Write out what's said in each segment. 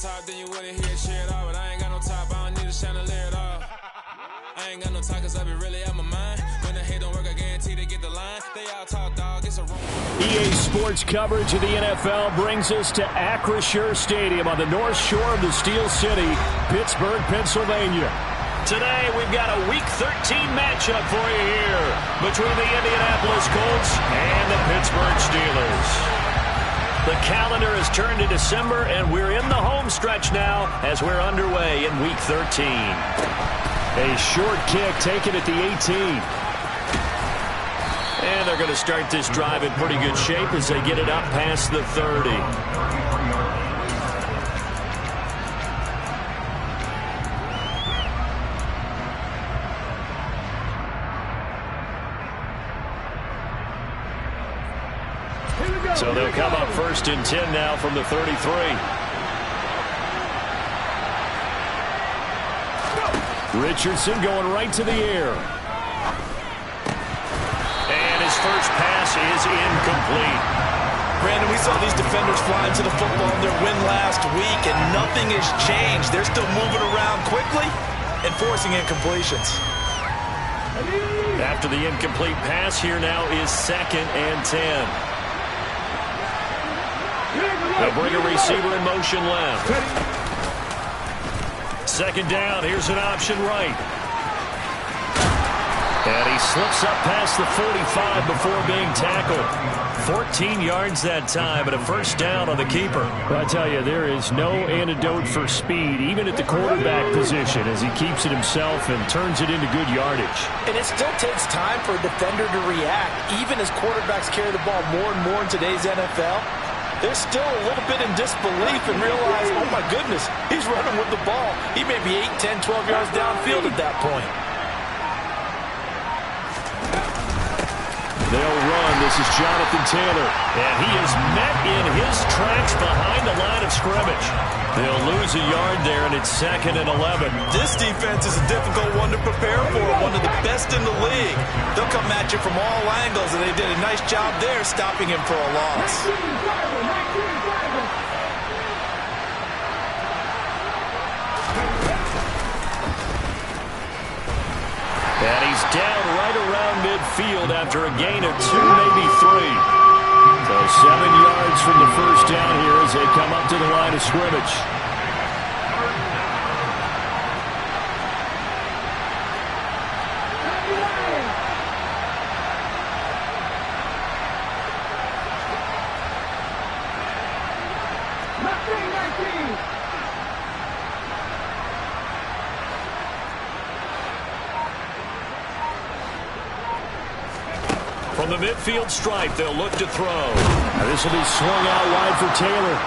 top, then you wouldn't hear shit all. But I ain't got no top, I don't need a chandelier at all. I ain't got no talk, cause I be really out my mind. When the hate don't work, I guarantee they get the line. They all talk, dog, it's a room. EA Sports coverage of the NFL brings us to Acrisure Stadium on the north shore of the Steel City, Pittsburgh, Pennsylvania. Today, we've got a Week 13 matchup for you here between the Indianapolis Colts and the Pittsburgh Steelers. The calendar has turned to December, and we're in the home stretch now as we're underway in Week 13. A short kick taken at the 18. And they're going to start this drive in pretty good shape as they get it up past the 30. So they'll come up 1st and 10 now from the 33. Richardson going right to the air. And his first pass is incomplete. Brandon, we saw these defenders fly into the football in their win last week, and nothing has changed. They're still moving around quickly and forcing incompletions. After the incomplete pass, here now is 2nd and 10. They'll bring a receiver in motion left. 2nd down. Here's an option right. And he slips up past the 45 before being tackled. 14 yards that time, and a 1st down on the keeper. Well, I tell you, there is no antidote for speed, even at the quarterback position, as he keeps it himself and turns it into good yardage. And it still takes time for a defender to react, even as quarterbacks carry the ball more and more in today's NFL. They're still a little bit in disbelief and realize, oh my goodness, he's running with the ball. He may be 8, 10, 12 yards downfield at that point. They'll run. This is Jonathan Taylor. And he is met in his tracks behind the line of scrimmage. They'll lose a yard there, and it's 2nd and 11. This defense is a difficult one to prepare for, one of the best in the league. They'll come at you from all angles, and they did a nice job there stopping him for a loss. And he's down right around midfield after a gain of 2, maybe 3. So 7 yards from the 1st down here as they come up to the line of scrimmage. From the midfield stripe, they'll look to throw. This will be swung out wide for Taylor.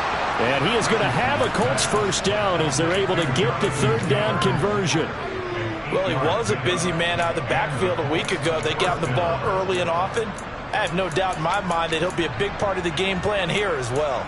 And he is going to have a Colts 1st down as they're able to get the 3rd down conversion. Well, he was a busy man out of the backfield a week ago. They got the ball early and often. I have no doubt in my mind that he'll be a big part of the game plan here as well.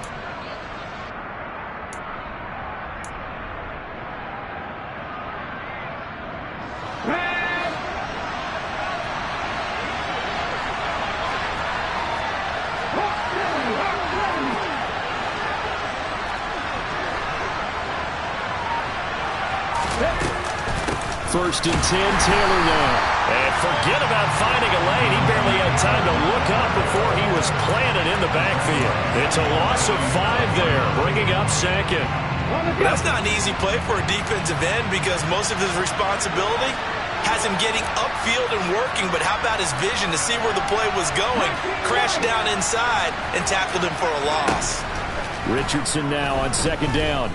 First and 10, Taylor now. And forget about finding a lane. He barely had time to look up before he was planted in the backfield. It's a loss of 5 there, bringing up 2nd. That's not an easy play for a defensive end because most of his responsibility has him getting upfield and working, but how about his vision to see where the play was going, crashed down inside, and tackled him for a loss. Richardson now on 2nd down.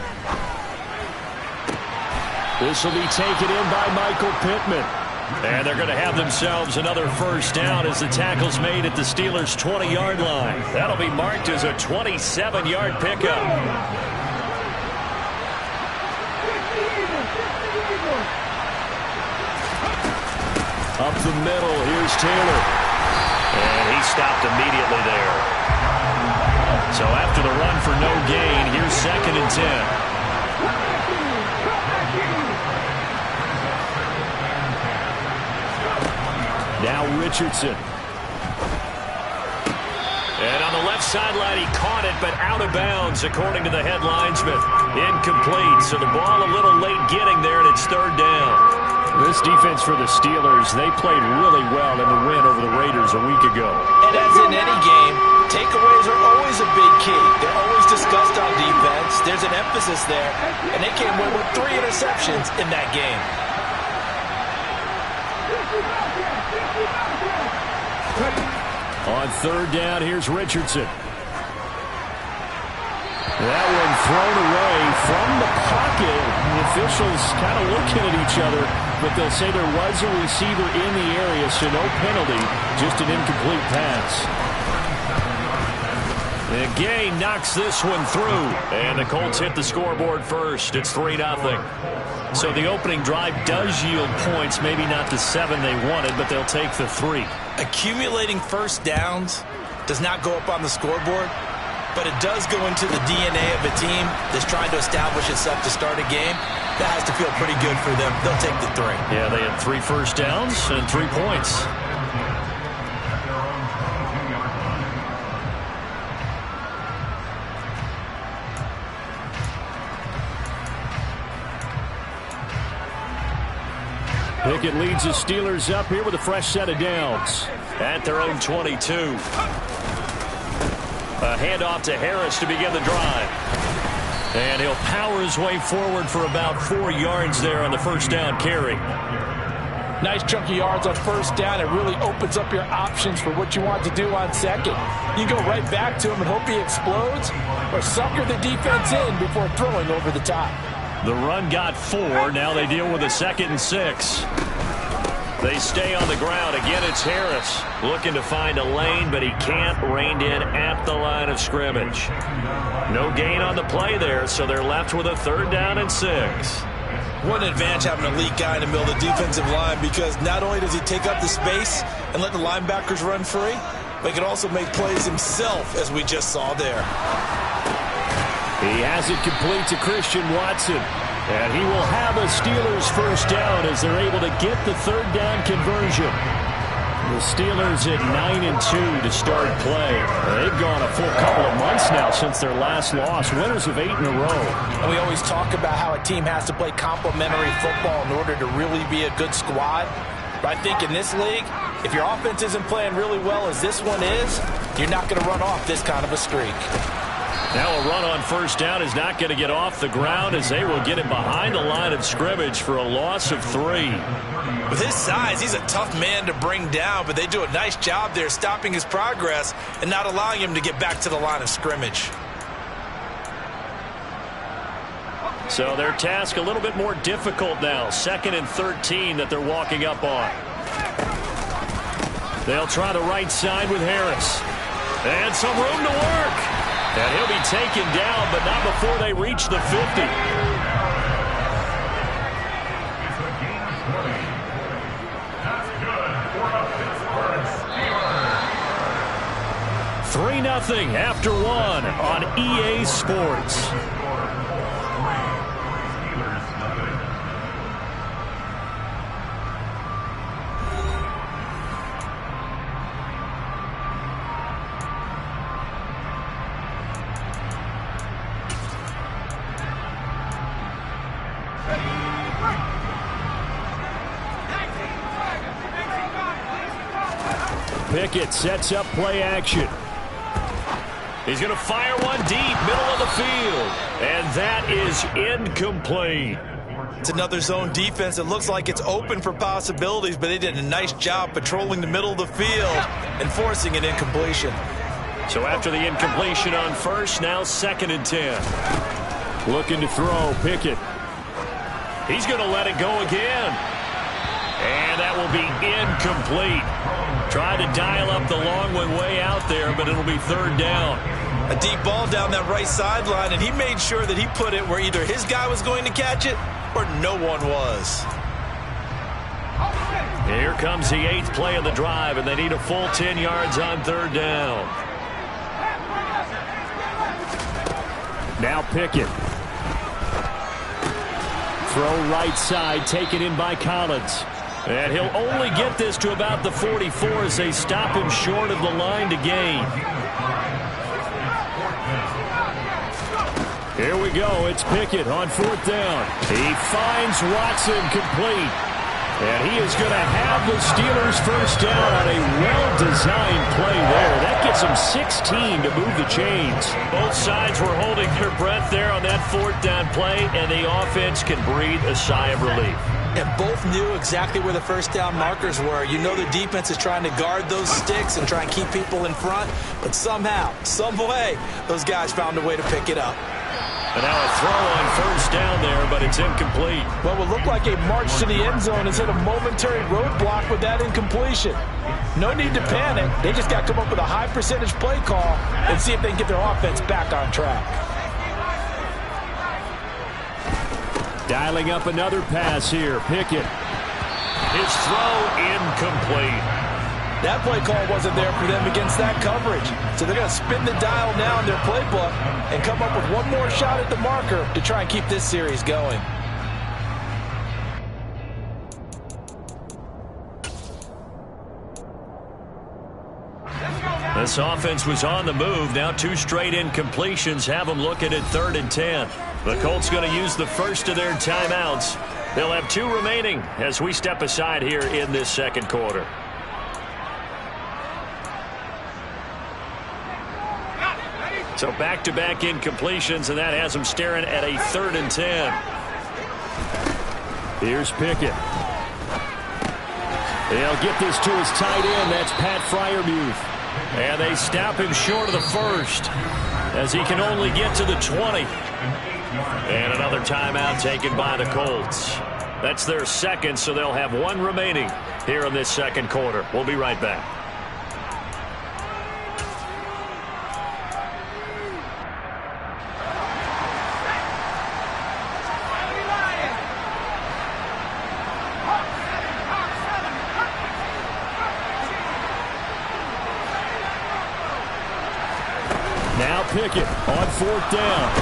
This will be taken in by Michael Pittman. And they're going to have themselves another 1st down as the tackle's made at the Steelers' 20-yard line. That'll be marked as a 27-yard pickup. Up the middle, here's Taylor. And he stopped immediately there. So after the run for no gain, here's 2nd and 10. Now Richardson. And on the left sideline, he caught it, but out of bounds, according to the head linesman. Incomplete, so the ball a little late getting there, and it's third down. This defense for the Steelers, they played really well in the win over the Raiders a week ago. And as in any game, takeaways are always a big key. They're always discussed on defense. There's an emphasis there, and they came away with 3 interceptions in that game. On third down, here's Richardson. That one thrown away from the pocket. The officials kind of looking at each other, but they'll say there was a receiver in the area, so no penalty, just an incomplete pass. And Gay knocks this one through, and the Colts hit the scoreboard first. It's 3-0. So the opening drive does yield points, maybe not the 7 they wanted, but they'll take the 3. Accumulating first downs does not go up on the scoreboard, but it does go into the DNA of a team that's trying to establish itself to start a game. That has to feel pretty good for them. They'll take the 3. Yeah, they had 3 first downs and 3 points. Pickett leads the Steelers up here with a fresh set of downs at their own 22. A handoff to Harris to begin the drive. And he'll power his way forward for about 4 yards there on the first down carry. Nice chunky yards on first down. It really opens up your options for what you want to do on second. You go right back to him and hope he explodes, or sucker the defense in before throwing over the top. The run got 4. Now they deal with a 2nd and 6. They stay on the ground. Again, it's Harris looking to find a lane, but he can't. Reined in at the line of scrimmage. No gain on the play there, so they're left with a 3rd down and 6. What an advantage having an elite guy in the middle of the defensive line, because not only does he take up the space and let the linebackers run free, but he can also make plays himself, as we just saw there. He has it complete to Christian Watson. And he will have a Steelers first down as they're able to get the 3rd down conversion. The Steelers at 9-2 to start play. They've gone a full couple of months now since their last loss. Winners of 8 in a row. And we always talk about how a team has to play complementary football in order to really be a good squad. But I think in this league, if your offense isn't playing really well as this one is, you're not going to run off this kind of a streak. Now a run on first down is not going to get off the ground, as they will get him behind the line of scrimmage for a loss of 3. With his size, he's a tough man to bring down, but they do a nice job there stopping his progress and not allowing him to get back to the line of scrimmage. So their task a little bit more difficult now. 2nd and 13 that they're walking up on. They'll try the right side with Harris. And some room to work. And he'll be taken down, but not before they reach the 50. $3-0 after 1 on EA Sports. Pickett sets up play action. He's going to fire one deep, middle of the field. And that is incomplete. It's another zone defense. It looks like it's open for possibilities, but they did a nice job patrolling the middle of the field and forcing an incompletion. So after the incompletion on first, now 2nd and 10. Looking to throw, Pickett. He's going to let it go again. And that will be incomplete. Tried to dial up the long one way out there, but it'll be 3rd down. A deep ball down that right sideline, and he made sure that he put it where either his guy was going to catch it or no one was. Here comes the 8th play of the drive, and they need a full 10 yards on 3rd down. Now Pickett. Throw right side, taken in by Collins. And he'll only get this to about the 44 as they stop him short of the line to gain. Here we go. It's Pickett on 4th down. He finds Watson complete. And he is going to have the Steelers first down on a well-designed play there. That gets them 16 to move the chains. Both sides were holding their breath there on that 4th down play, and the offense can breathe a sigh of relief. And both knew exactly where the first down markers were. You know the defense is trying to guard those sticks and try and keep people in front, but somehow, some way, those guys found a way to pick it up. And now a throw on 1st down there, but it's incomplete. Well, it would look like a march to the end zone has hit a momentary roadblock with that incompletion. No need to panic. They just got to come up with a high percentage play call and see if they can get their offense back on track. Dialing up another pass here. Pickett. His throw incomplete. That play call wasn't there for them against that coverage. So they're going to spin the dial now in their playbook and come up with one more shot at the marker to try and keep this series going. This offense was on the move. Now 2 straight incompletions have them looking at 3rd and 10. The Colts going to use the first of their timeouts. They'll have 2 remaining as we step aside here in this 2nd quarter. So back-to-back incompletions, and that has them staring at a 3rd and 10. Here's Pickett. They'll get this to his tight end. That's Pat Freiermuth. And they stop him short of the 1st as he can only get to the 20. And another timeout taken by the Colts. That's their 2nd, so they'll have 1 remaining here in this 2nd quarter. We'll be right back. Pickett on 4th down.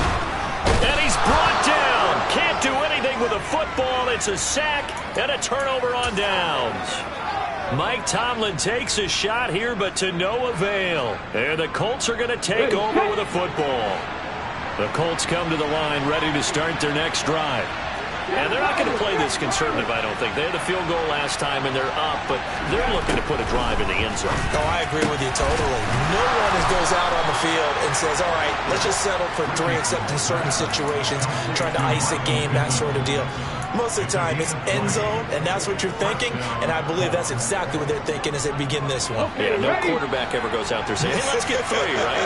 And he's brought down. Can't do anything with a football. It's a sack and a turnover on downs. Mike Tomlin takes a shot here, but to no avail. And the Colts are going to take over with a football. The Colts come to the line ready to start their next drive. And they're not going to play this conservative, I don't think. They had a field goal last time, and they're up, but they're looking to put a drive in the end zone. Oh, I agree with you totally. No one goes out on the field and says, all right, let's just settle for 3, except in certain situations, trying to ice a game, that sort of deal. Most of the time, it's end zone, and that's what you're thinking, and I believe that's exactly what they're thinking as they begin this one. Yeah, no quarterback ever goes out there saying, hey, let's get 3, right?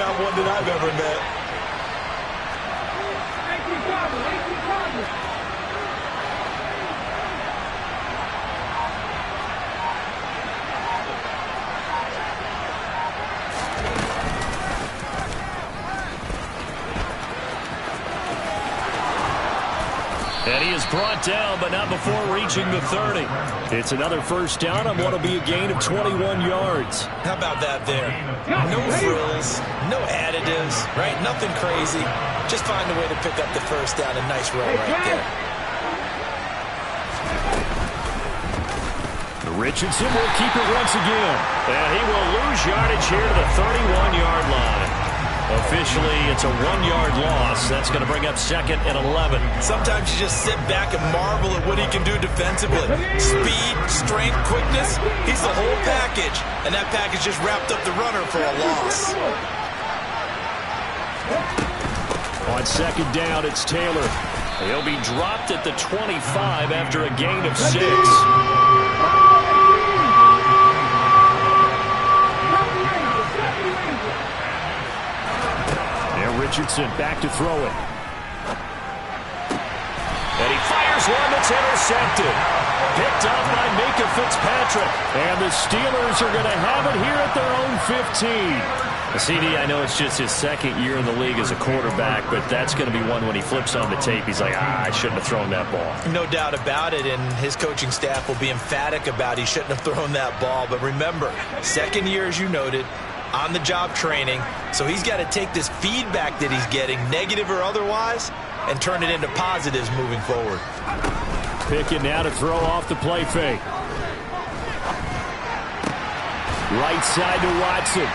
Not one that I've ever met. And he is brought down, but not before reaching the 30. It's another 1st down on what will be a gain of 21 yards. How about that there? No frills, no additives, right? Nothing crazy. Just find a way to pick up the 1st down. A nice run right there. Richardson will keep it once again. And he will lose yardage here to the 31-yard line. Officially, it's a 1-yard loss. That's going to bring up 2nd and 11. Sometimes you just sit back and marvel at what he can do defensively. Speed, strength, quickness. He's the whole package. And that package just wrapped up the runner for a loss. On 2nd down, it's Taylor. He'll be dropped at the 25 after a gain of 6. Richardson back to throw it. And he fires one that's intercepted. Picked up by Micah Fitzpatrick. And the Steelers are going to have it here at their own 15. CD, I know it's just his 2nd year in the league as a quarterback, but that's going to be one when he flips on the tape. He's like, I shouldn't have thrown that ball. No doubt about it, and his coaching staff will be emphatic about he shouldn't have thrown that ball. But remember, 2nd year, as you noted, on-the-job training, so he's got to take this feedback that he's getting, negative or otherwise, and turn it into positives moving forward. Pickett now to throw off the play fake. Right side to Watson.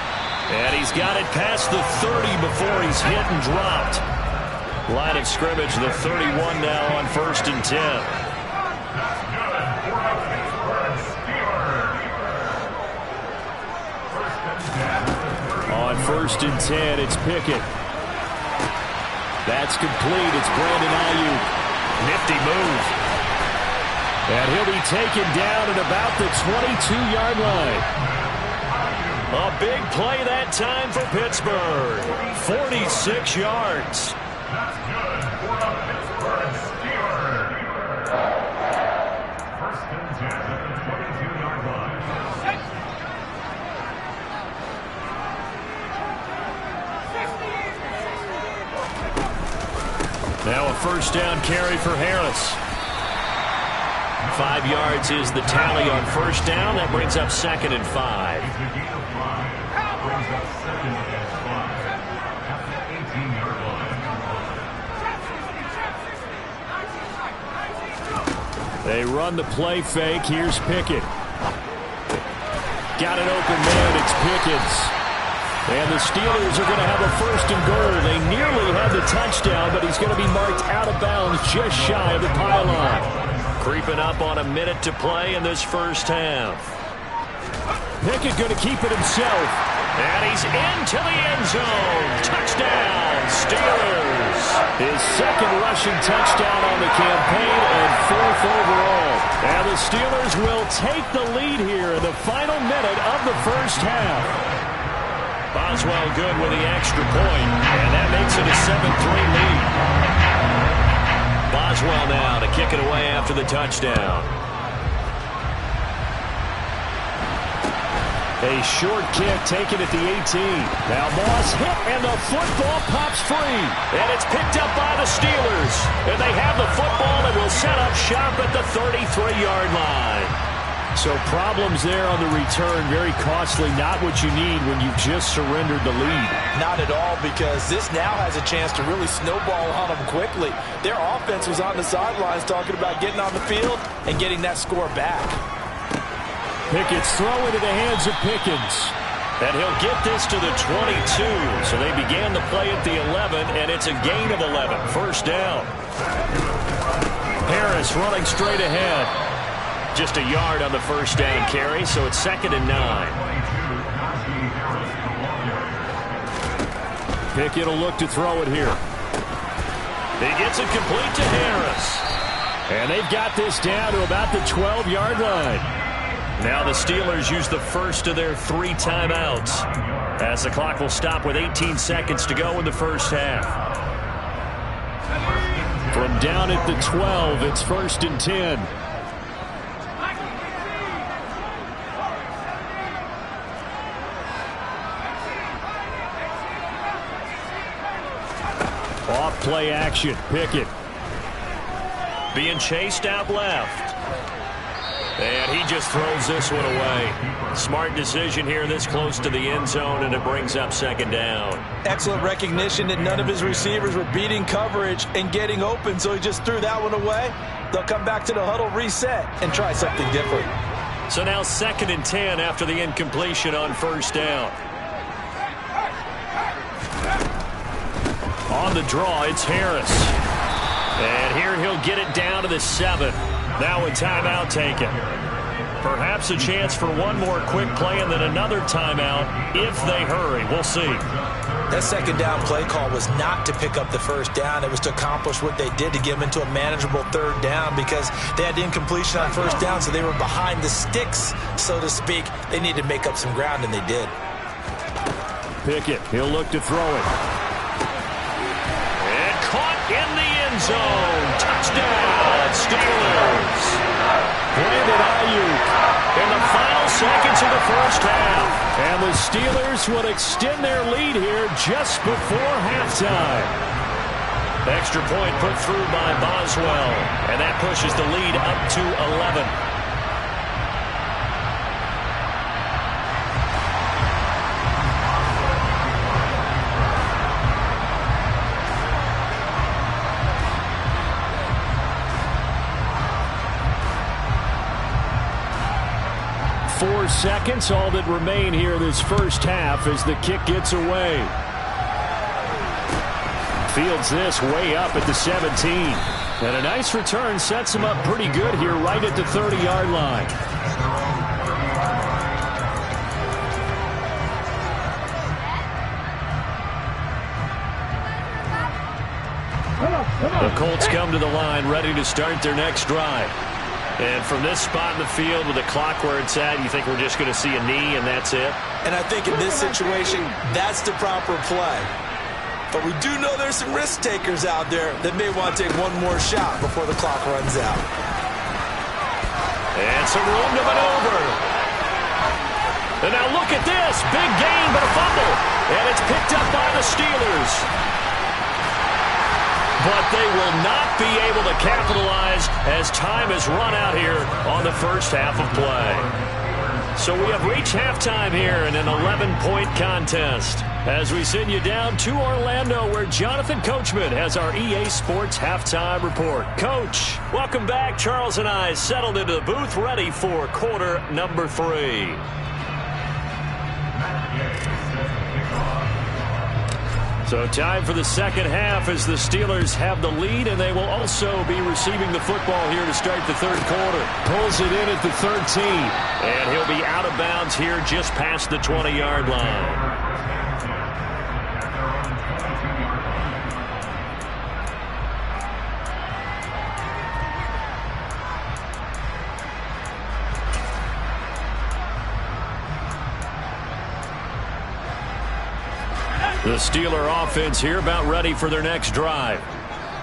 And he's got it past the 30 before he's hit and dropped. Line of scrimmage, the 31 now on 1st and 10. On 1st and 10, it's Pickett. That's complete. It's Brandon Ayuk. Nifty move. And he'll be taken down at about the 22-yard line. A big play that time for Pittsburgh. 46 yards. That's good for the Pittsburgh Steelers. 1st and 10 at the 22-yard line. Now a 1st down carry for Harris. 5 yards is the tally on 1st down. That brings up 2nd and 5. They run the play fake. Here's Pickett. Got an open man. It's Pickens. And the Steelers are going to have a 1st and goal. They nearly had the touchdown, but he's going to be marked out of bounds just shy of the pylon. Creeping up on a minute to play in this 1st half. Pickett going to keep it himself. And he's into the end zone. Touchdown, Steelers. His 2nd rushing touchdown on the campaign and 4th overall. And the Steelers will take the lead here in the final minute of the 1st half. Boswell good with the extra point, and that makes it a 7-3 lead. Boswell now to kick it away after the touchdown. A short kick taken at the 18. Now Moss hit, and the football pops free. And it's picked up by the Steelers. And they have the football and will set up shop at the 33-yard line. So problems there on the return. Very costly. Not what you need when you've just surrendered the lead. Not at all, because this now has a chance to really snowball on them quickly. Their offense was on the sidelines talking about getting on the field and getting that score back. Pickett's throw into the hands of Pickens. And he'll get this to the 22. So they began the play at the 11, and it's a gain of 11. 1st down. Harris running straight ahead. Just a yard on the 1st down carry, so it's 2nd and 9. Pickett will look to throw it here. He gets it complete to Harris. And they've got this down to about the 12-yard line. Now the Steelers use the 1st of their 3 timeouts, as the clock will stop with 18 seconds to go in the 1st half. From down at the 12, it's 1st and 10. Off play action. Pickett being chased out left. And he just throws this one away. Smart decision here this close to the end zone, and it brings up 2nd down. Excellent recognition that none of his receivers were beating coverage and getting open, so he just threw that one away. They'll come back to the huddle, reset, and try something different. So now 2nd and 10 after the incompletion on 1st down. On the draw, it's Harris. And here he'll get it down to the 7. Now a timeout taken. Perhaps a chance for one more quick play and then another timeout if they hurry. We'll see. That 2nd down play call was not to pick up the 1st down. It was to accomplish what they did to get them into a manageable 3rd down, because they had the incompletion on 1st down, so they were behind the sticks, so to speak. They needed to make up some ground, and they did. Pickett, he'll look to throw it. And caught in the end zone. Touchdown, Steelers. Brandon Ayuk in the final seconds of the 1st half. And the Steelers would extend their lead here just before halftime. Extra point put through by Boswell. And that pushes the lead up to 11. 4 seconds, all that remain here this first half as the kick gets away. Fields this way up at the 17. And a nice return sets him up pretty good here right at the 30-yard line. The Colts come to the line ready to start their next drive. And from this spot in the field with the clock where it's at, you think we're just going to see a knee and that's it? And I think in this situation, that's the proper play. But we do know there's some risk takers out there that may want to take one more shot before the clock runs out. And some room to maneuver. And now look at this. Big gain, but a fumble. And it's picked up by the Steelers. But they will not be able to capitalize as time has run out here on the first half of play. So we have reached halftime here in an 11-point contest as we send you down to Orlando where Jonathan Coachman has our EA Sports halftime report. Coach, welcome back. Charles and I settled into the booth ready for quarter number 3. So time for the second half as the Steelers have the lead, and they will also be receiving the football here to start the third quarter. Pulls it in at the 13, and he'll be out of bounds here just past the 20-yard line. The Steeler offense here about ready for their next drive.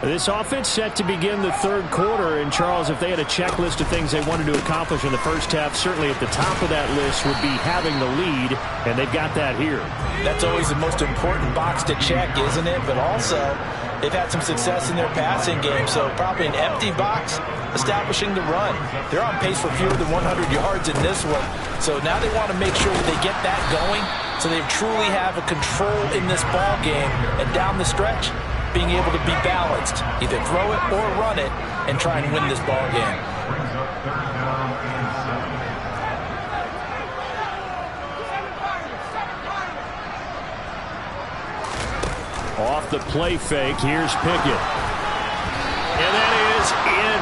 This offense set to begin the third quarter. And, Charles, if they had a checklist of things they wanted to accomplish in the first half, certainly at the top of that list would be having the lead, and they've got that here. That's always the most important box to check, isn't it? But also, they've had some success in their passing game, so probably an empty box establishing the run. They're on pace for fewer than 100 yards in this one, so now they want to make sure that they get that going so they truly have a control in this ball game, and down the stretch, being able to be balanced, either throw it or run it, and try and win this ball game. Off the play fake, here's Pickett. And that is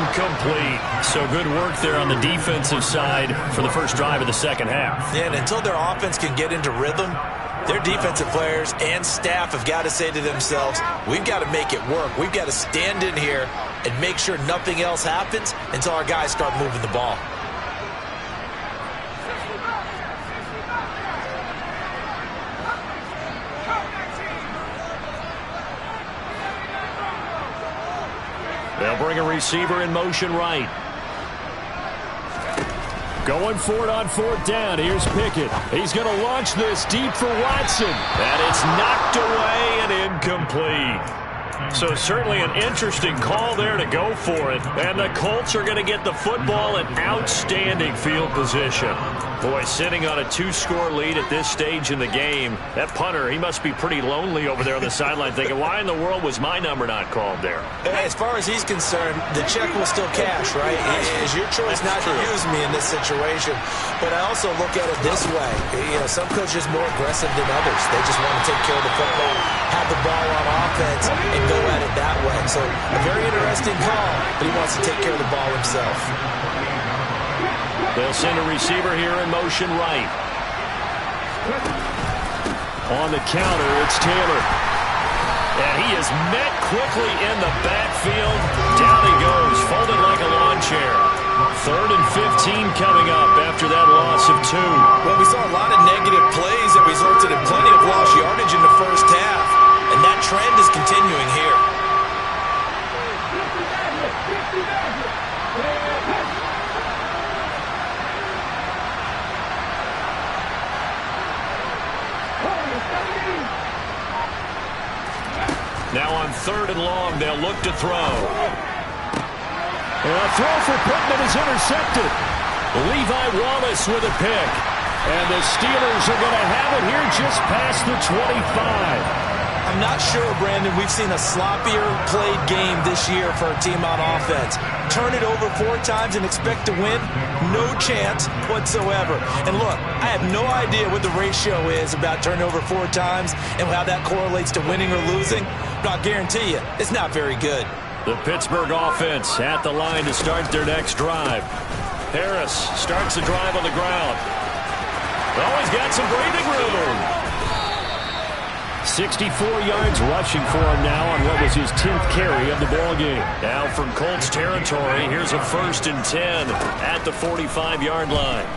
incomplete. So good work there on the defensive side for the first drive of the second half. Yeah, and until their offense can get into rhythm, their defensive players and staff have got to say to themselves, we've got to make it work. We've got to stand in here and make sure nothing else happens until our guys start moving the ball. They'll bring a receiver in motion right. Going for it on fourth down. Here's Pickett. He's going to launch this deep for Watson. And it's knocked away and incomplete. So certainly an interesting call there to go for it. And the Colts are going to get the football in outstanding field position. Boy, sitting on a 2-score lead at this stage in the game, that punter, he must be pretty lonely over there on the sideline thinking, why in the world was my number not called there? As far as he's concerned, the check will still cash, right? It's your choice not to use me in this situation. But I also look at it this way. You know, some coaches are more aggressive than others. They just want to take care of the football, have the ball on offense, and go at it that way. So a very interesting call, but he wants to take care of the ball himself. They'll send a receiver here in motion right. On the counter, it's Taylor. And he is met quickly in the backfield. Down he goes, folded like a lawn chair. 3rd and 15 coming up after that loss of 2. Well, we saw a lot of negative plays that resulted in plenty of lost yardage in the first half. And that trend is continuing here. Now on 3rd and long, they'll look to throw. And a throw for Pittman is intercepted. Levi Wallace with a pick. And the Steelers are going to have it here just past the 25. I'm not sure, Brandon, we've seen a sloppier played game this year for a team on offense. Turn it over 4 times and expect to win? No chance whatsoever. And look, I have no idea what the ratio is about turning over 4 times and how that correlates to winning or losing, but I'll guarantee you, it's not very good. The Pittsburgh offense at the line to start their next drive. Harris starts the drive on the ground. Oh, he's got some breathing room. 64 yards rushing for him now on what was his 10th carry of the ball game. Now from Colts territory, here's a 1st and 10 at the 45-yard line.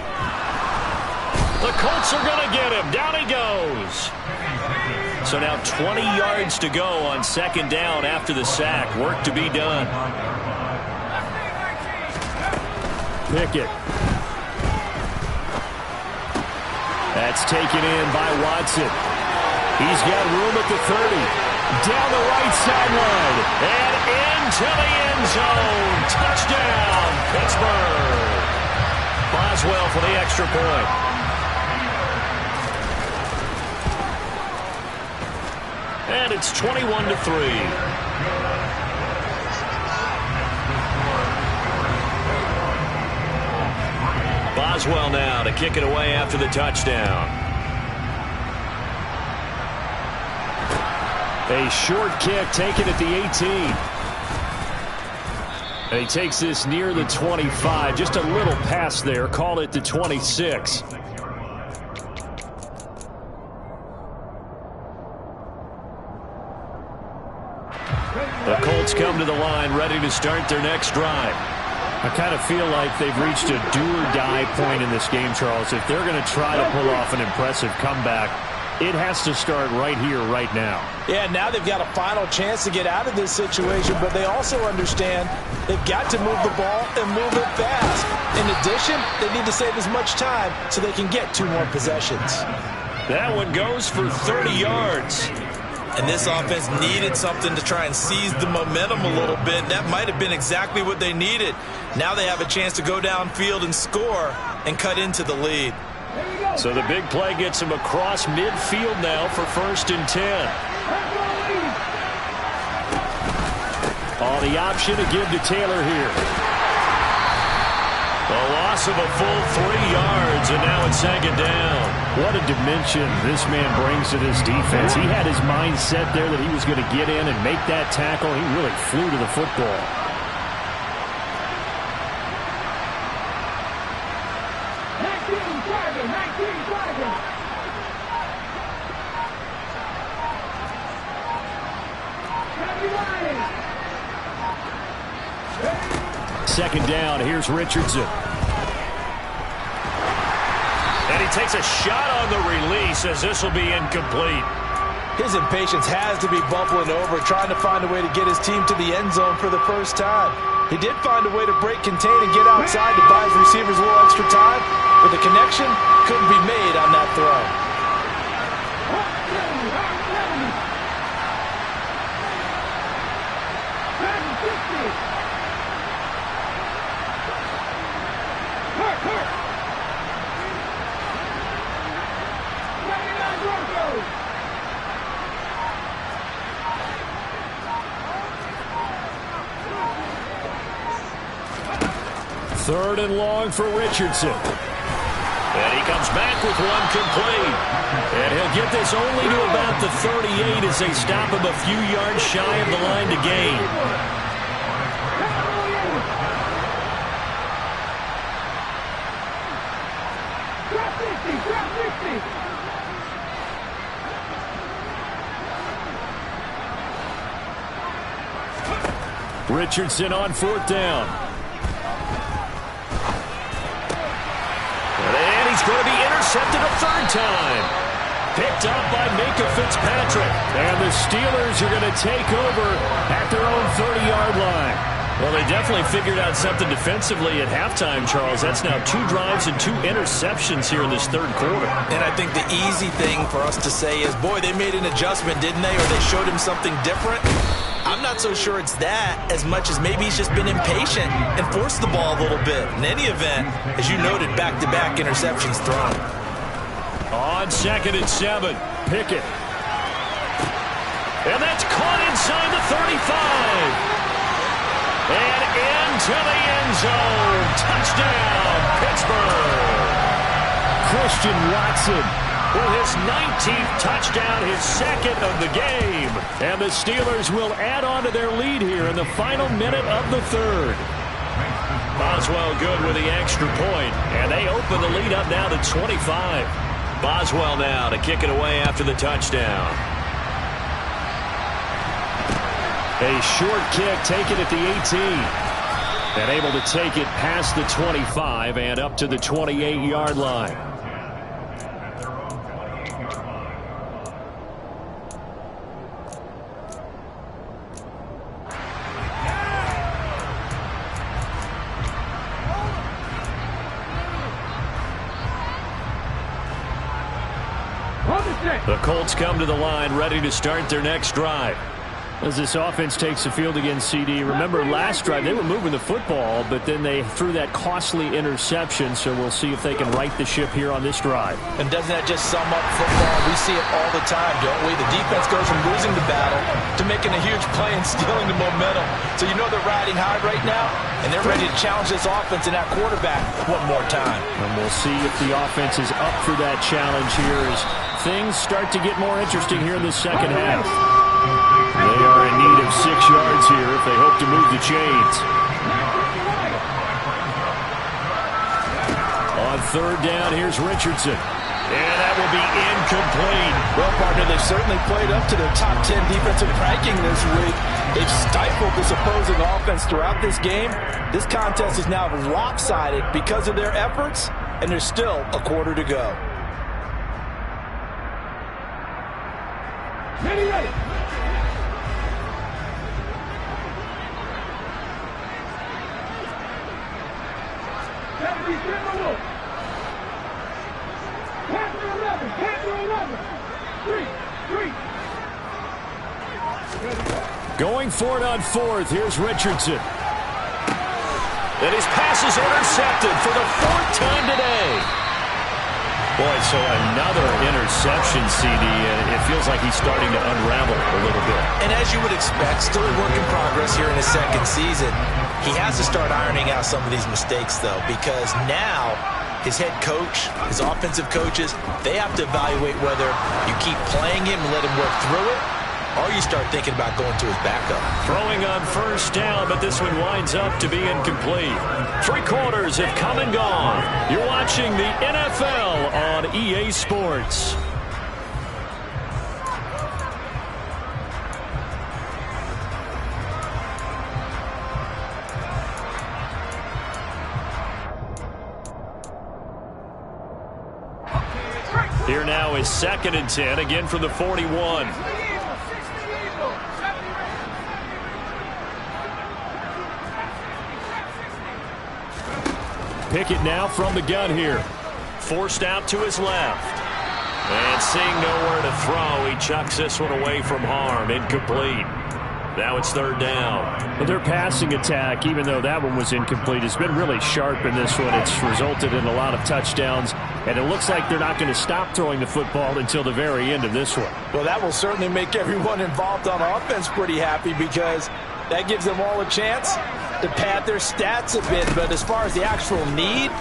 The Colts are going to get him. Down he goes. So now 20 yards to go on 2nd down after the sack. Work to be done. Pickett. That's taken in by Watson. He's got room at the 30. Down the right sideline. And into the end zone. Touchdown, Pittsburgh. Boswell for the extra point. And it's 21-3. Boswell now to kick it away after the touchdown. A short kick taken at the 18. And he takes this near the 25. Just a little pass there. Call it the 26. The Colts come to the line ready to start their next drive. I kind of feel like they've reached a do-or-die point in this game, Charles. If they're going to try to pull off an impressive comeback, it has to start right here, right now. Yeah, now they've got a final chance to get out of this situation, but they also understand they've got to move the ball and move it fast. In addition, they need to save as much time so they can get 2 more possessions. That one goes for 30 yards. And this offense needed something to try and seize the momentum a little bit. That might have been exactly what they needed. Now they have a chance to go downfield and score and cut into the lead. So the big play gets him across midfield now for 1st and 10. Oh, the option to give to Taylor here. A loss of a full 3 yards, and now it's 2nd down. What a dimension this man brings to this defense. He had his mind set there that he was going to get in and make that tackle. He really flew to the football. Second down, here's Richardson. And he takes a shot on the release as this will be incomplete. His impatience has to be bubbling over, trying to find a way to get his team to the end zone for the first time. He did find a way to break contain and get outside to buy his receivers a little extra time, but the connection couldn't be made on that throw. Third and long for Richardson. And he comes back with one complete. And he'll get this only to about the 38 as they stop him a few yards shy of the line to gain. Richardson on 4th down. And he's going to be intercepted a 3rd time. Picked up by Minka Fitzpatrick. And the Steelers are going to take over at their own 30-yard line. Well, they definitely figured out something defensively at halftime, Charles. That's now 2 drives and 2 interceptions here in this 3rd quarter. And I think the easy thing for us to say is, boy, they made an adjustment, didn't they? Or they showed him something different. I'm not so sure it's that as much as maybe he's just been impatient and forced the ball a little bit. In any event, as you noted, back-to-back interceptions thrown. On 2nd and 7, Pickett. inside the 35. And into the end zone. Touchdown, Pittsburgh. Christian Watson with his 19th touchdown, his second of the game. And the Steelers will add on to their lead here in the final minute of the third. Boswell good with the extra point, and they open the lead up now to 25. Boswell now to kick it away after the touchdown. A short kick taken at the 18. And able to take it past the 25 and up to the 28-yard line. The Colts come to the line ready to start their next drive. As this offense takes the field against CD, remember last drive they were moving the football, but then they threw that costly interception, so we'll see if they can right the ship here on this drive. And doesn't that just sum up football? We see it all the time, don't we? The defense goes from losing the battle to making a huge play and stealing the momentum. So you know they're riding high right now, and they're ready to challenge this offense and that quarterback one more time. And we'll see if the offense is up for that challenge here as things start to get more interesting here in the second half. They are in need of 6 yards here if they hope to move the chains. On third down, here's Richardson. And that will be incomplete. Well, partner, they've certainly played up to their top 10 defensive ranking this week. They've stifled this opposing offense throughout this game. This contest is now lopsided because of their efforts, and there's still a quarter to go. Ready. Going for it on fourth, here's Richardson. And his pass is intercepted for the 4th time today. Boy, so another interception, CD, and it feels like he's starting to unravel a little bit. And as you would expect, still a work in progress here in his second season. He has to start ironing out some of these mistakes, though, because now his head coach, his offensive coaches, they have to evaluate whether you keep playing him and let him work through it, or you start thinking about going to his backup. Throwing on first down, but this one winds up to be incomplete. 3 quarters have come and gone. You're watching the NFL on EA Sports. Here now is 2nd and 10, again from the 41. Pickett now from the gun here. Forced out to his left. And seeing nowhere to throw, he chucks this one away from harm. Incomplete. Now it's 3rd down. Well, their passing attack, even though that one was incomplete, has been really sharp in this one. It's resulted in a lot of touchdowns, and it looks like they're not going to stop throwing the football until the very end of this one. Well, that will certainly make everyone involved on offense pretty happy because that gives them all a chance to pad their stats a bit. But as far as the actual need,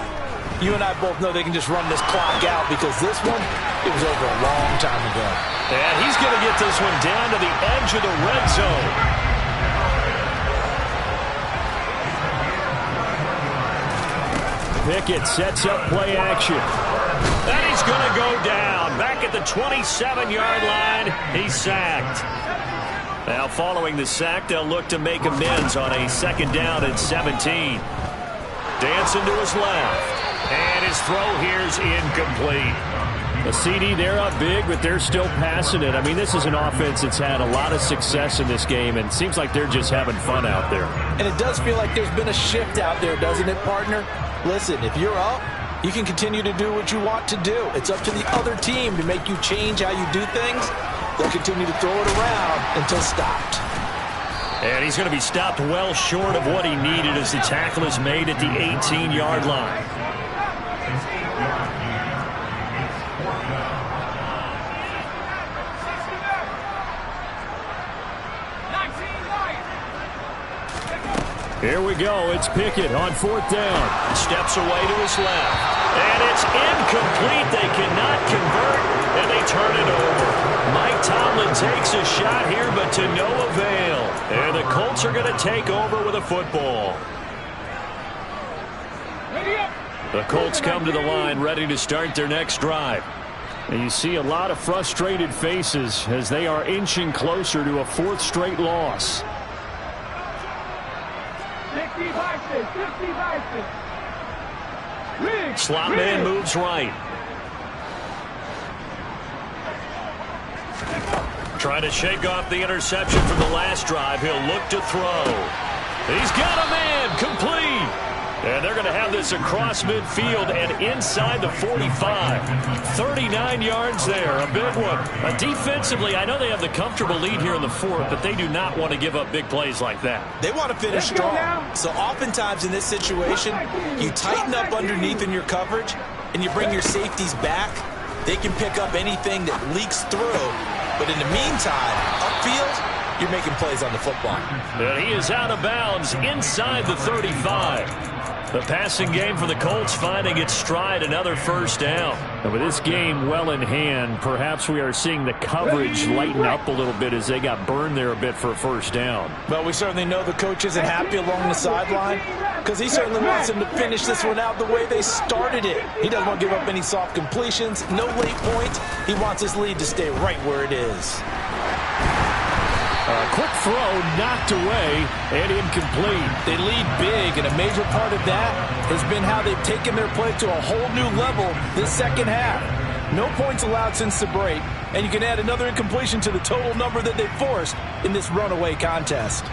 you and I both know they can just run this clock out because this one, it was over a long time ago. And he's going to get this one down to the edge of the red zone. Pickett sets up play action. And he's going to go down. Back at the 27-yard line, he's sacked. Now following the sack, they'll look to make amends on a 2nd down and 17. Dancing to his left. And his throw here's incomplete. The CD, they're up big, but they're still passing it. I mean, this is an offense that's had a lot of success in this game, and it seems like they're just having fun out there. And it does feel like there's been a shift out there, doesn't it, partner? Listen, if you're up, you can continue to do what you want to do. It's up to the other team to make you change how you do things. They'll continue to throw it around until stopped. And he's going to be stopped well short of what he needed as the tackle is made at the 18-yard line. Here we go. It's Pickett on 4th down. Steps away to his left. And it's incomplete. They cannot convert, and they turn it over. Mike Tomlin takes a shot here, but to no avail. And the Colts are going to take over with a football. The Colts come to the line ready to start their next drive. And you see a lot of frustrated faces as they are inching closer to a 4th straight loss. Slot man moves right. Trying to shake off the interception from the last drive. He'll look to throw. He's got a man complete. And they're going to have this across midfield and inside the 45. 39 yards there, a big one. Defensively, I know they have the comfortable lead here in the 4th, but they do not want to give up big plays like that. They want to finish strong. So oftentimes in this situation, you tighten up underneath in your coverage, and you bring your safeties back. They can pick up anything that leaks through. But in the meantime, upfield, you're making plays on the football. And he is out of bounds inside the 35. The passing game for the Colts finding its stride, another first down. And with this game well in hand, perhaps we are seeing the coverage lighten up a little bit as they got burned there a bit for a first down. But we certainly know the coach isn't happy along the sideline because he certainly wants them to finish this one out the way they started it. He doesn't want to give up any soft completions, no late points. He wants his lead to stay right where it is. A quick throw knocked away and incomplete. They lead big, and a major part of that has been how they've taken their play to a whole new level this second half. No points allowed since the break, and you can add another incompletion to the total number that they forced in this runaway contest.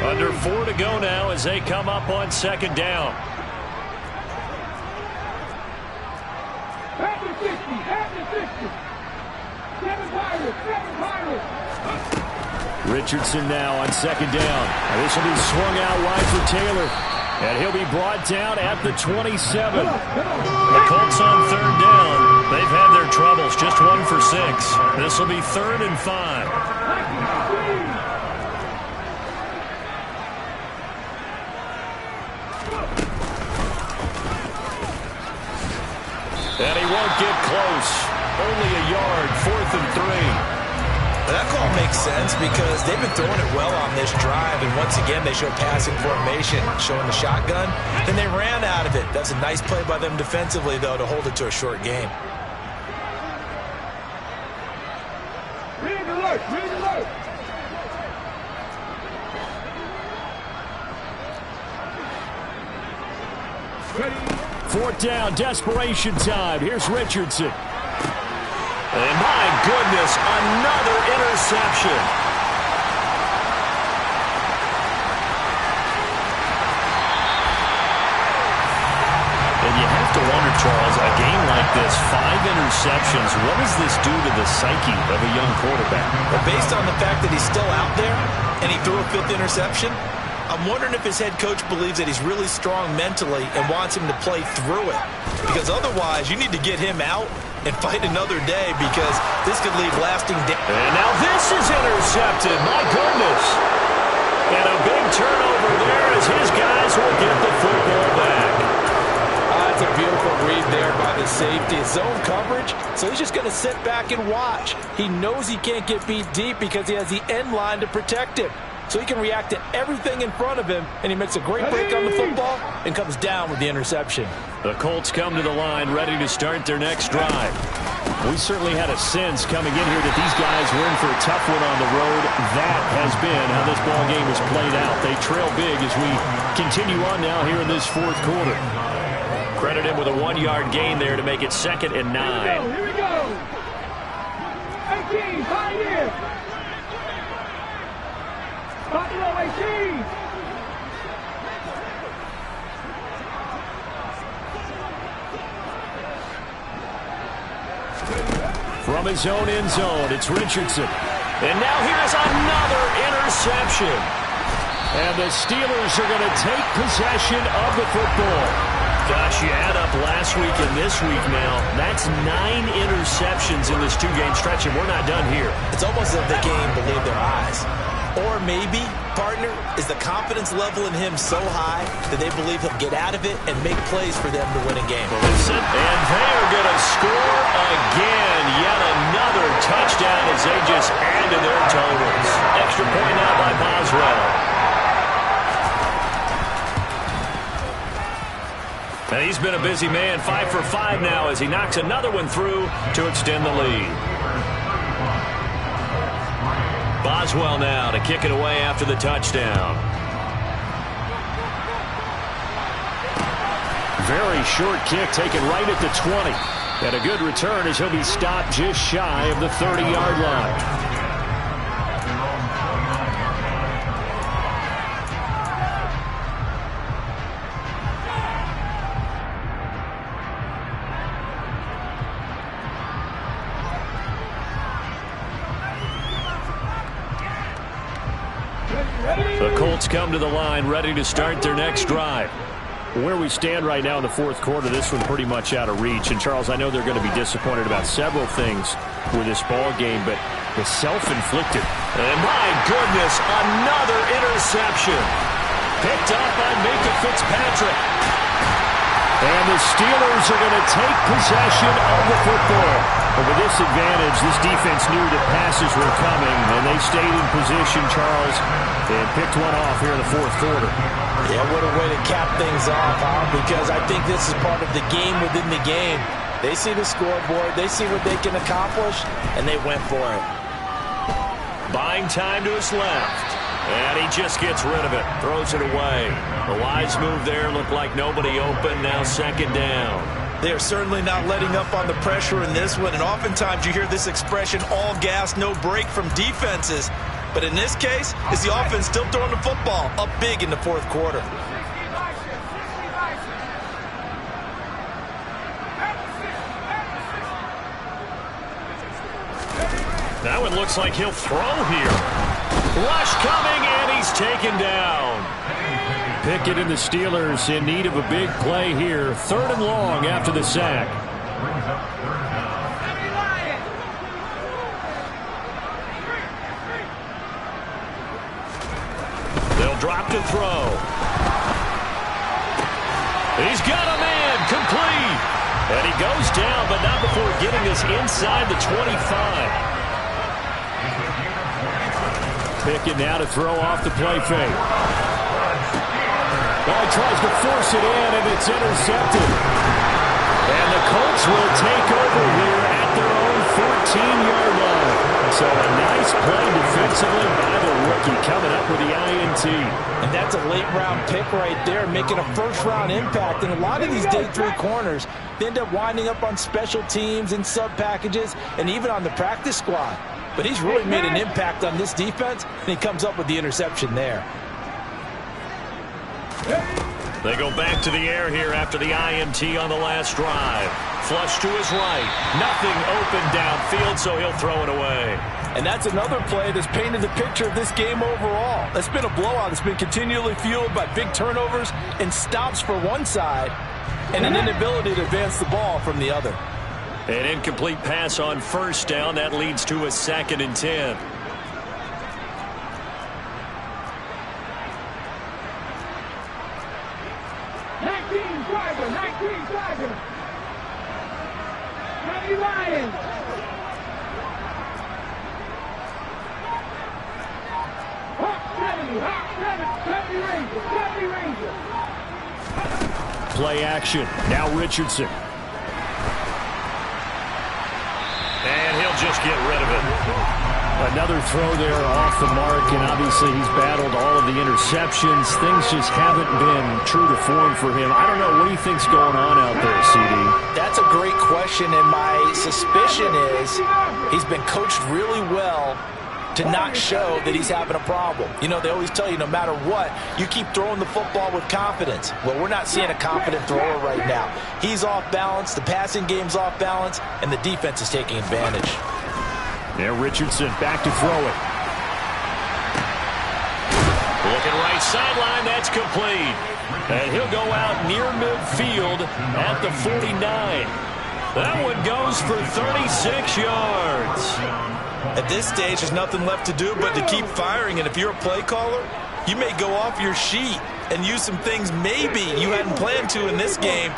Under 4 to go now as they come up on 2nd down. Richardson now on 2nd down. And this will be swung out wide for Taylor. And he'll be brought down at the 27. The Colts on 3rd down. They've had their troubles, just 1 for 6. This will be 3rd and 5. And he won't get close. Only a yard, 4th and 3. That call makes sense because they've been throwing it well on this drive, and once again they show passing formation, showing the shotgun, and they ran out of it. That's a nice play by them defensively, though, to hold it to a short game. Read alert, read alert. Ready. 4th down, desperation time. Here's Richardson. And my goodness, another interception. And you have to wonder, Charles, a game like this, 5 interceptions, what does this do to the psyche of a young quarterback? Well, based on the fact that he's still out there and he threw a 5th interception, I'm wondering if his head coach believes that he's really strong mentally and wants him to play through it. Because otherwise, you need to get him out and fight another day because this could leave lasting damage. And now this is intercepted. My goodness. And a big turnover there as his guys will get the football back. That's a beautiful read there by the safety. Zone coverage, so he's just going to sit back and watch. He knows he can't get beat deep because he has the end line to protect him. So he can react to everything in front of him, and he makes a great break on the football and comes down with the interception. The Colts come to the line ready to start their next drive. We certainly had a sense coming in here that these guys were in for a tough one on the road. That has been how this ball game has played out. They trail big as we continue on now here in this 4th quarter. Credit him with a 1-yard gain there to make it 2nd and 9. Here we go. 18, Pioneer. Buffalo 18. From his own end zone, it's Richardson. And now here's another interception. And the Steelers are going to take possession of the football. Gosh, you add up last week and this week now. That's 9 interceptions in this 2-game stretch, and we're not done here. It's almost as if they can't even believe their eyes. Or maybe, partner, is the confidence level in him so high that they believe he'll get out of it and make plays for them to win a game. And they are going to score again. Yet another touchdown as they just add to their totals. Extra point now by Boswell. And he's been a busy man, 5 for 5 now as he knocks another one through to extend the lead. Boswell now to kick it away after the touchdown. Very short kick taken right at the 20. And a good return as he'll be stopped just shy of the 30-yard line. The Colts come to the line ready to start their next drive. Where we stand right now in the fourth quarter, this one pretty much out of reach. And, Charles, I know they're going to be disappointed about several things with this ball game, but the self-inflicted. And, my goodness, another interception. Picked up by Minka Fitzpatrick. And the Steelers are going to take possession of the football. But with this advantage, this defense knew that passes were coming, and they stayed in position, Charles, and picked one off here in the fourth quarter. Yeah, what a way to cap things off, huh? Because I think this is part of the game within the game. They see the scoreboard, they see what they can accomplish, and they went for it. Buying time to his left. And he just gets rid of it. Throws it away. The wise move there. Looked like nobody open. Now second down. They are certainly not letting up on the pressure in this one. And oftentimes you hear this expression, all gas, no break from defenses. But in this case, is the offense still throwing the football up big in the fourth quarter. That one looks like he'll throw here. Rush coming, and he's taken down. Pickett and the Steelers in need of a big play here. 3rd and long after the sack. They'll drop to throw. He's got a man, complete. And he goes down, but not before getting us inside the 25. Pickett now to throw off the play fake. Well, he tries to force it in, and it's intercepted. And the Colts will take over here at their own 14-yard line. So a nice play defensively by the rookie coming up with the INT. And that's a late-round pick right there, making a first-round impact. And a lot of these day 3 corners, they end up winding up on special teams and sub-packages and even on the practice squad. But he's really made an impact on this defense, and he comes up with the interception there. They go back to the air here after the INT on the last drive. Flush to his right. Nothing open downfield, so he'll throw it away. And that's another play that's painted the picture of this game overall. It's been a blowout. It's been continually fueled by big turnovers and stops for one side and an inability to advance the ball from the other. An incomplete pass on first down. That leads to a 2nd and 10. Play action. Now Richardson. And he'll just get rid of it. Another throw there off the mark, and obviously he's battled all of the interceptions. Things just haven't been true to form for him. I don't know. What do you think's going on out there, CD? That's a great question, and my suspicion is he's been coached really well to not show that he's having a problem. You know, they always tell you no matter what, you keep throwing the football with confidence. Well, we're not seeing a confident thrower right now. He's off balance, the passing game's off balance, and the defense is taking advantage. There, Richardson back to throw it. Looking right sideline, that's complete. And he'll go out near midfield at the 49. That one goes for 36 yards. At this stage, there's nothing left to do but to keep firing. And if you're a play caller, you may go off your sheet and use some things maybe you hadn't planned to in this game.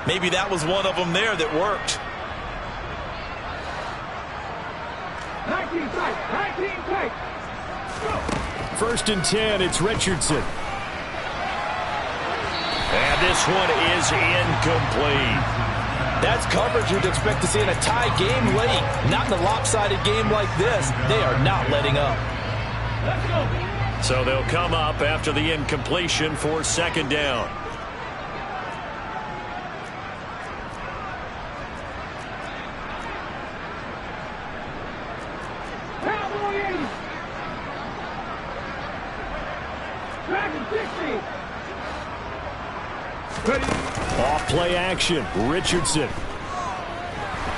Maybe that was one of them there that worked. 19 tight. First and 10, it's Richardson. And this one is incomplete. That's coverage you'd expect to see in a tie game late. Not in a lopsided game like this. They are not letting up. Let's go. So they'll come up after the incompletion for second down. Cowboys. Dragon 60. Off play action. Richardson.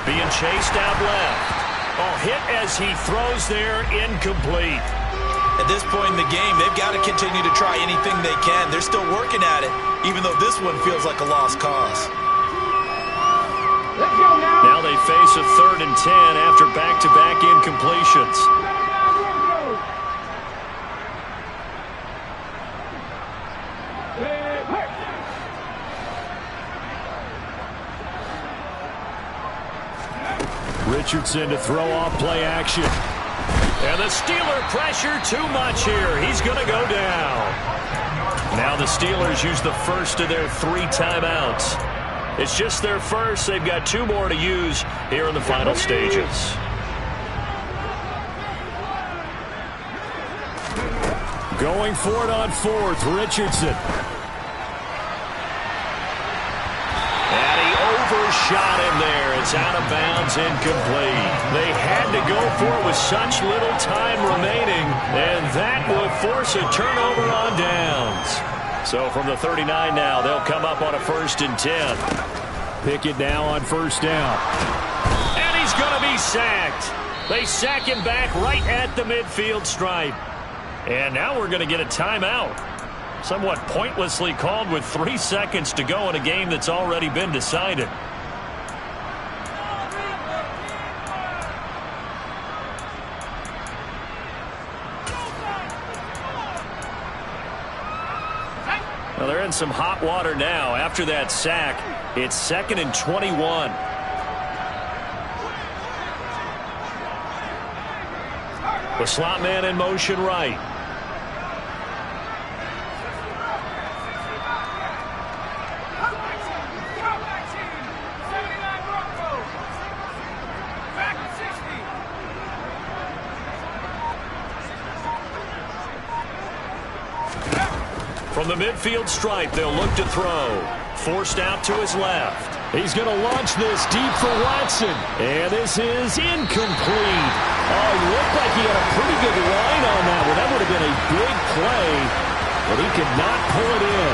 Being chased out left. Oh, hit as he throws there, incomplete. At this point in the game, they've got to continue to try anything they can. They're still working at it, even though this one feels like a lost cause. Let's go now. Now they face a 3rd and 10 after back-to-back incompletions. Richardson to throw off play action. And the Steeler pressure too much here. He's going to go down. Now the Steelers use the first of their 3 timeouts. It's just their first. They've got 2 more to use here in the final stages. Going for it on 4th, Richardson. And he overshot him there. It's out of bounds, incomplete. They had to go for it with such little time remaining, and that would force a turnover on downs. So from the 39 now, they'll come up on a 1st and 10. Pickett now on 1st down. And he's going to be sacked. They sack him back right at the midfield stripe. And now we're going to get a timeout. Somewhat pointlessly called with 3 seconds to go in a game that's already been decided. Well, they're in some hot water now. After that sack, it's 2nd and 21. The slot man in motion right. From the midfield stripe, they'll look to throw. Forced out to his left. He's going to launch this deep for Watson. And this is incomplete. Oh, he looked like he had a pretty good line on that one. That would have been a big play, but he could not pull it in.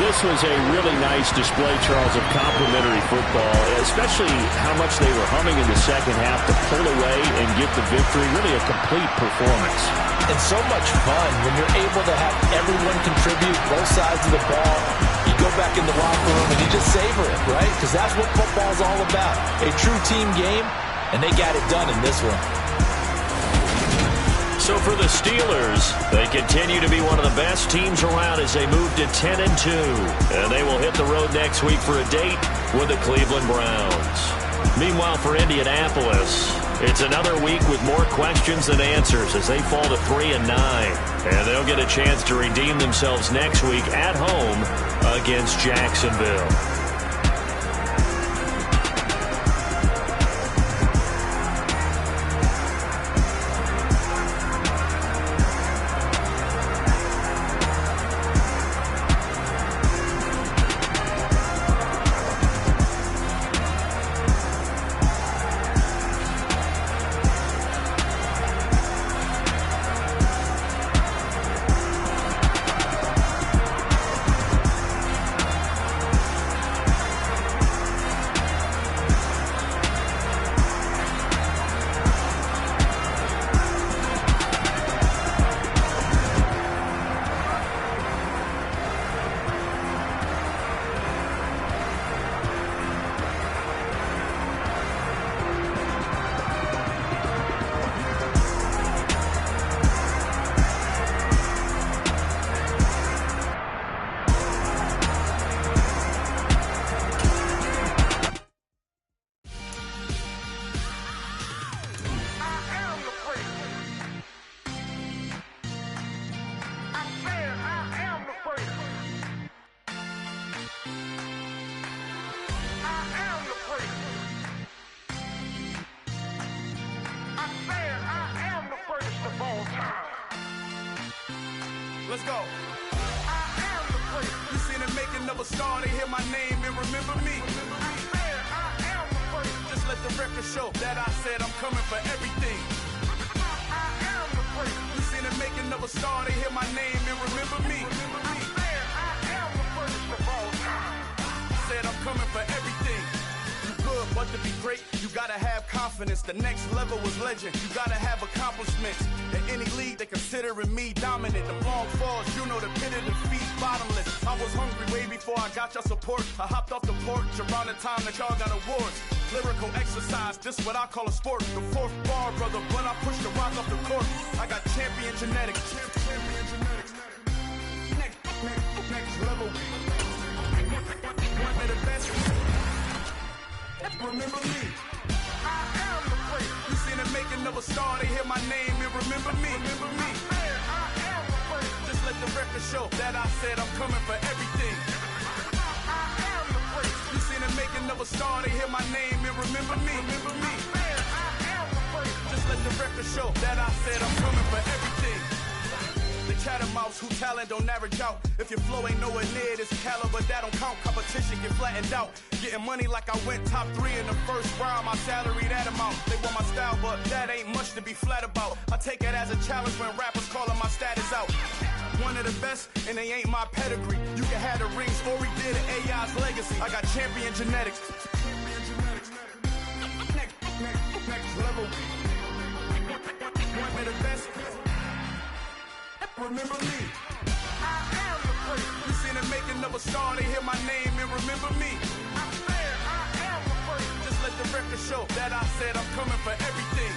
This was a really nice display, Charles, of complimentary football, especially how much they were humming in the second half to pull away and get the victory. Really a complete performance. And so much fun when you're able to have everyone contribute both sides of the ball. You go back in the locker room and you just savor it, right? Because that's what football's all about. A true team game, and they got it done in this one. So for the Steelers, they continue to be one of the best teams around as they move to 10-2. And they will hit the road next week for a date with the Cleveland Browns. Meanwhile, for Indianapolis, it's another week with more questions than answers as they fall to 3-9. And they'll get a chance to redeem themselves next week at home against Jacksonville. Let's go. I am the place. You seen the making of a star, they hear my name and remember me. I am the place. Just let the record show that I said I'm coming for everything. I am the place. You seen the making of a star, they hear my name and remember me. I am the first of all time. Said I'm coming for everything. You good, but to be great, you gotta have confidence. The next level was legend. You gotta have accomplishments. In any league, they considering me dominant. The long falls, you know the pit of defeat, bottomless. I was hungry way before I got your support. I hopped off the porch around the time that y'all got awards. Lyrical exercise, this what I call a sport. The fourth bar, brother, when I push the rock off the court. I got champion genetics. Champion genetics. Next level. One of the best. Remember me. I am the place. You seen the making of a star, they hear my name and remember me. Remember me. I am the place. Just let the record show that I said I'm coming for everything. I am the place. You seen the making of a star, they hear my name and remember me. Remember me. I am the place. Just let the record show that I said I'm coming for everything. The catamounts who talent don't average out. If your flow ain't nowhere near this caliber, that don't count. Competition get flattened out. Getting money like I went top 3 in the first round. My salary that amount. They want my style, but that ain't much to be flat about. I take it as a challenge when rappers calling my status out. One of the best, and they ain't my pedigree. You can have the rings, or we did an AI's legacy. I got champion genetics. Next level. One of the best. Remember me. I am the place. You seen the making of a star, they hear my name and remember me. I am the place. Just let the record show that I said I'm coming for everything.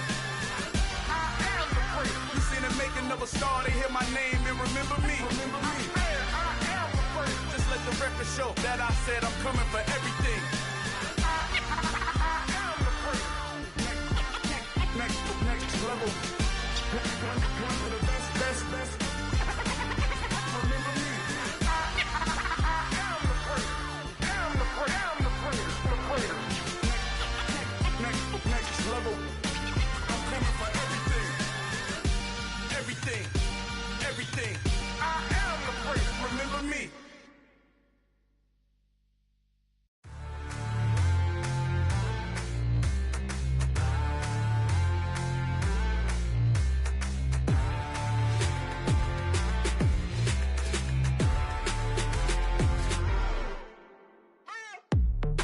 I am the place. You seen the making of a star, they hear my name and remember me. Remember me. I am the place. Just let the record show that I said I'm coming for everything. I am the place. Next level. One of the best. Remember me. I am the place. I'm the place. Next level. I'm coming for everything. I am the place. Remember me.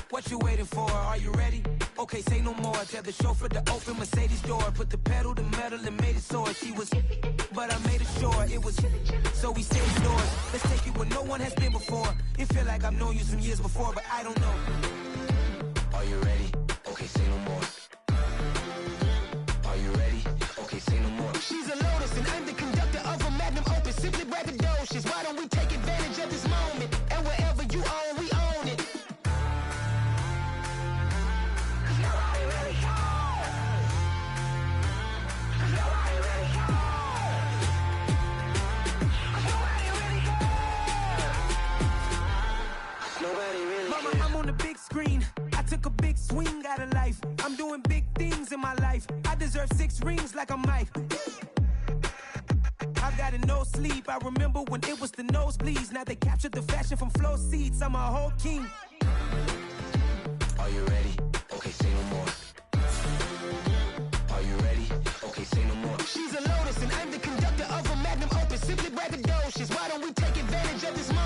What you waiting for? Are you ready? Okay, say no more. Tell the chauffeur to open Mercedes door. Put the pedal to metal and made it soar. She was, but I made it sure it was. So we stayed indoors. Let's take it where no one has been before. It feel like I've known you some years before, but I don't know. Are you ready? Okay, say no more. Are you ready? Okay, say no more. She's a Lotus and I'm the conductor of a magnum opus. Simply braggadocious. Why don't we take advantage of this moment? And wherever you own, we own it. Screen. I took a big swing out of life. I'm doing big things in my life. I deserve 6 rings like I'm Mike. I've got no sleep. I remember when it was the nosebleeds. Now they captured the fashion from flow seats. I'm a whole king.